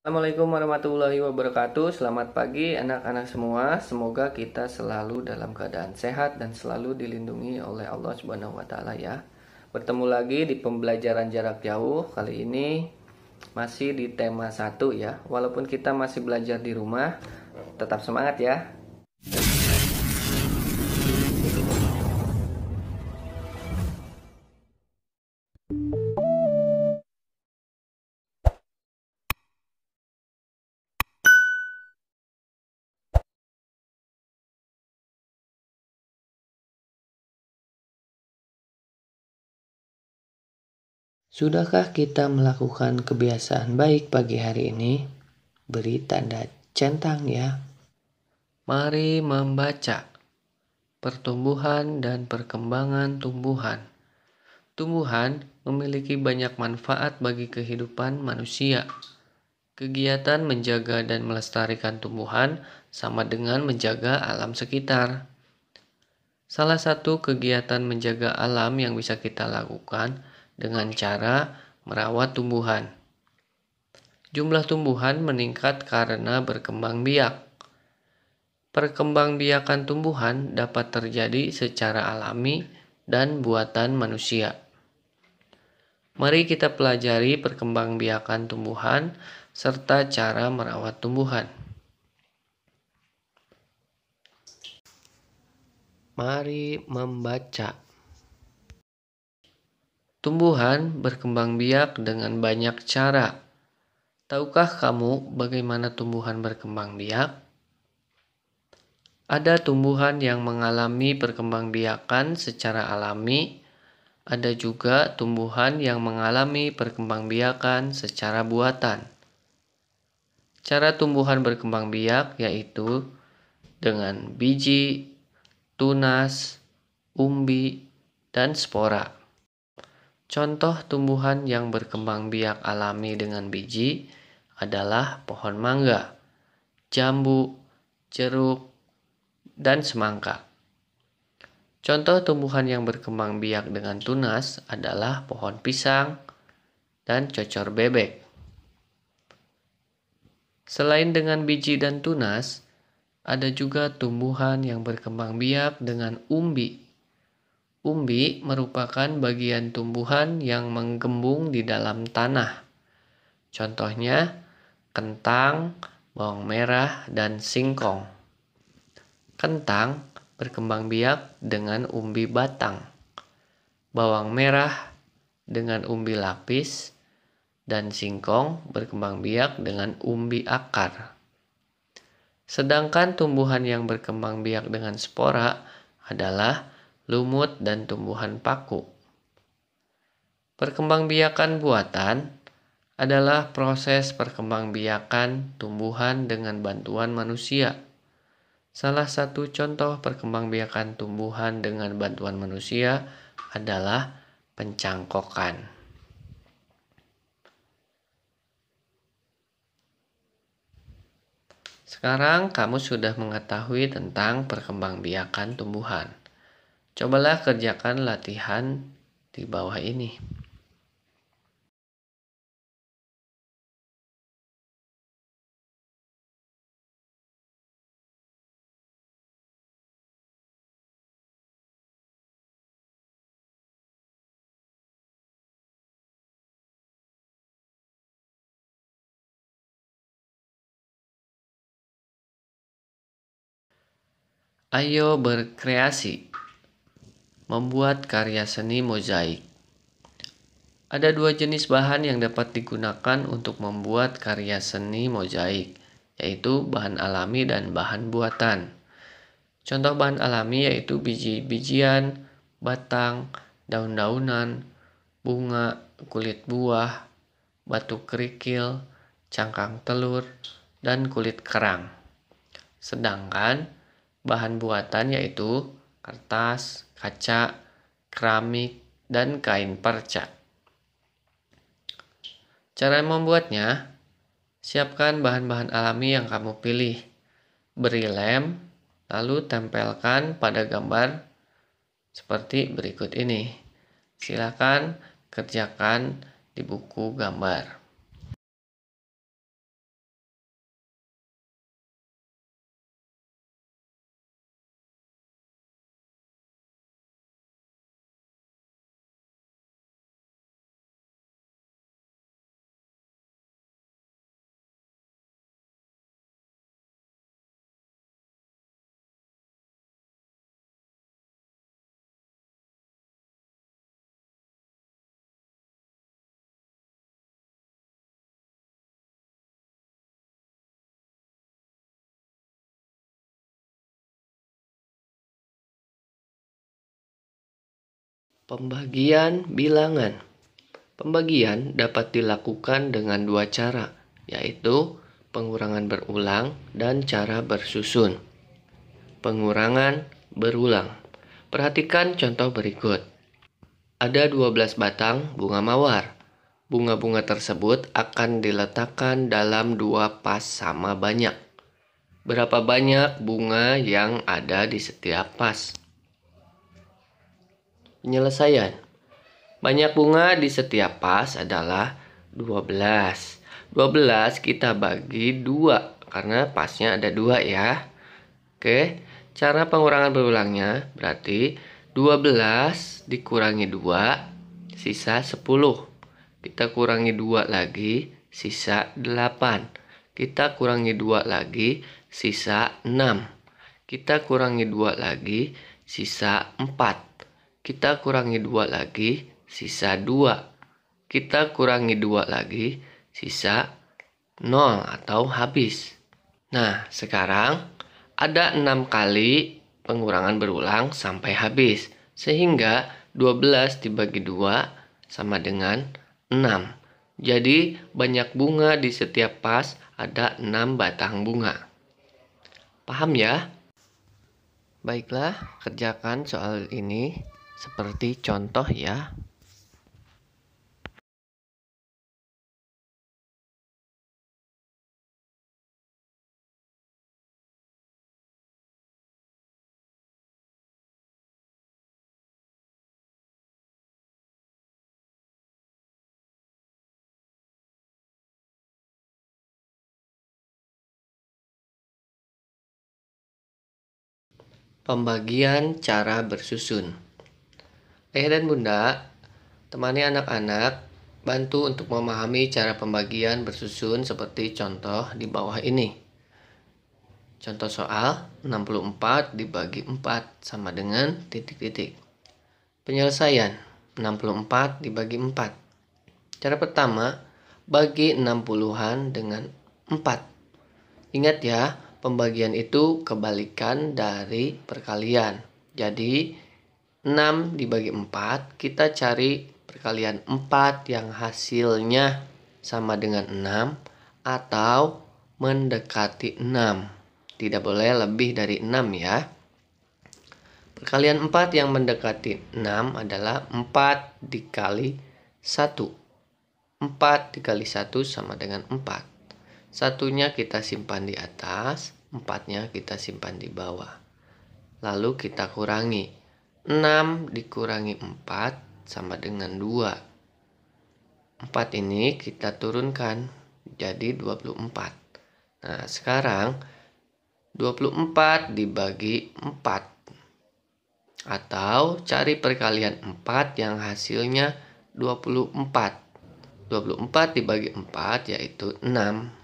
Assalamualaikum warahmatullahi wabarakatuh. Selamat pagi anak-anak semua. Semoga kita selalu dalam keadaan sehat dan selalu dilindungi oleh Allah Subhanahu wa taala ya. Bertemu lagi di pembelajaran jarak jauh. Kali ini masih di tema 1 ya. Walaupun kita masih belajar di rumah, tetap semangat ya. Sudahkah kita melakukan kebiasaan baik pagi hari ini? Beri tanda centang ya. Mari membaca pertumbuhan dan perkembangan tumbuhan. Tumbuhan memiliki banyak manfaat bagi kehidupan manusia. Kegiatan menjaga dan melestarikan tumbuhan sama dengan menjaga alam sekitar. Salah satu kegiatan menjaga alam yang bisa kita lakukan dengan cara merawat tumbuhan. Jumlah tumbuhan meningkat karena berkembang biak. Perkembangbiakan tumbuhan dapat terjadi secara alami dan buatan manusia. Mari kita pelajari perkembangbiakan tumbuhan serta cara merawat tumbuhan. Mari membaca. Tumbuhan berkembang biak dengan banyak cara. Tahukah kamu bagaimana tumbuhan berkembang biak? Ada tumbuhan yang mengalami perkembangbiakan secara alami. Ada juga tumbuhan yang mengalami perkembangbiakan secara buatan. Cara tumbuhan berkembang biak yaitu dengan biji, tunas, umbi, dan spora. Contoh tumbuhan yang berkembang biak alami dengan biji adalah pohon mangga, jambu, jeruk, dan semangka. Contoh tumbuhan yang berkembang biak dengan tunas adalah pohon pisang dan cocor bebek. Selain dengan biji dan tunas, ada juga tumbuhan yang berkembang biak dengan umbi. Umbi merupakan bagian tumbuhan yang menggembung di dalam tanah. Contohnya kentang, bawang merah, dan singkong. Kentang berkembang biak dengan umbi batang. Bawang merah dengan umbi lapis. Dan singkong berkembang biak dengan umbi akar. Sedangkan tumbuhan yang berkembang biak dengan spora adalah lumut dan tumbuhan paku. Perkembangbiakan buatan adalah proses perkembangbiakan tumbuhan dengan bantuan manusia. Salah satu contoh perkembangbiakan tumbuhan dengan bantuan manusia adalah pencangkokan. Sekarang kamu sudah mengetahui tentang perkembangbiakan tumbuhan. Cobalah kerjakan latihan di bawah ini. Ayo berkreasi. Membuat karya seni mozaik. Ada dua jenis bahan yang dapat digunakan untuk membuat karya seni mozaik, yaitu bahan alami dan bahan buatan. Contoh bahan alami yaitu biji-bijian, batang, daun-daunan, bunga, kulit buah, batu kerikil, cangkang telur, dan kulit kerang. Sedangkan bahan buatan yaitu kertas, kaca, keramik, dan kain perca. Cara membuatnya, siapkan bahan-bahan alami yang kamu pilih. Beri lem, lalu tempelkan pada gambar seperti berikut ini. Silakan kerjakan di buku gambar. Pembagian bilangan. Pembagian dapat dilakukan dengan dua cara, yaitu pengurangan berulang dan cara bersusun. Pengurangan berulang. Perhatikan contoh berikut. Ada 12 batang bunga mawar. Bunga-bunga tersebut akan diletakkan dalam dua pas sama banyak. Berapa banyak bunga yang ada di setiap pas? Penyelesaian. Banyak bunga di setiap pas adalah 12. 12 kita bagi 2 karena pasnya ada 2 ya. Oke, cara pengurangan berulangnya berarti 12 dikurangi 2 sisa 10. Kita kurangi 2 lagi sisa 8. Kita kurangi 2 lagi sisa 6. Kita kurangi 2 lagi sisa 4. Kita kurangi 2 lagi sisa 2. Kita kurangi 2 lagi sisa 0 atau habis. Nah, sekarang ada 6 kali pengurangan berulang sampai habis. Sehingga 12 dibagi 2 sama dengan 6. Jadi banyak bunga di setiap pas ada 6 batang bunga. Paham ya? Baiklah, kerjakan soal ini seperti contoh ya. Pembagian cara bersusun. Ayah dan bunda, temani anak-anak, bantu untuk memahami cara pembagian bersusun seperti contoh di bawah ini. Contoh soal 64 dibagi 4 sama dengan titik-titik. Penyelesaian 64 dibagi 4. Cara pertama, bagi 60-an dengan 4. Ingat ya, pembagian itu kebalikan dari perkalian. Jadi 6 dibagi 4, kita cari perkalian 4 yang hasilnya sama dengan 6 atau mendekati 6. Tidak boleh lebih dari 6 ya. Perkalian 4 yang mendekati 6 adalah 4 dikali 1. 4 dikali 1 sama dengan 4. Satunya kita simpan di atas, 4-nya kita simpan di bawah. Lalu kita kurangi. 6 dikurangi 4 sama dengan 2. 4 ini kita turunkan jadi 24. Nah, sekarang 24 dibagi 4. Atau cari perkalian 4 yang hasilnya 24. 24 dibagi 4 yaitu 6.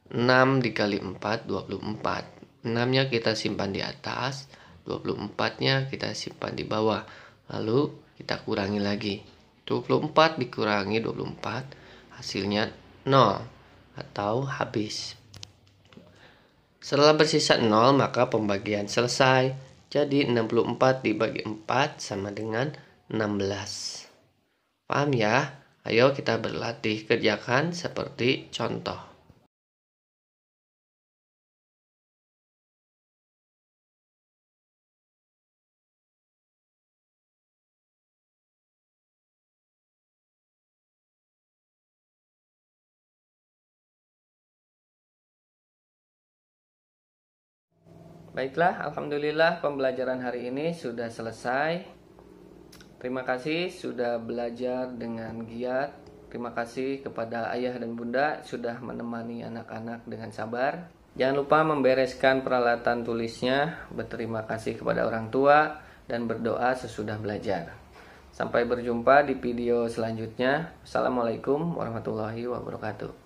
6 dikali 4, 24. 6-nya kita simpan di atas, 24-nya kita simpan di bawah. Lalu kita kurangi lagi. 24 dikurangi 24, hasilnya 0 atau habis. Setelah bersisa 0, maka pembagian selesai. Jadi 64 dibagi 4 sama dengan 16. Paham ya? Ayo kita berlatih, kerjakan seperti contoh. Baiklah, alhamdulillah pembelajaran hari ini sudah selesai. Terima kasih sudah belajar dengan giat. Terima kasih kepada ayah dan bunda sudah menemani anak-anak dengan sabar. Jangan lupa membereskan peralatan tulisnya, berterima kasih kepada orang tua, dan berdoa sesudah belajar. Sampai berjumpa di video selanjutnya. Assalamualaikum warahmatullahi wabarakatuh.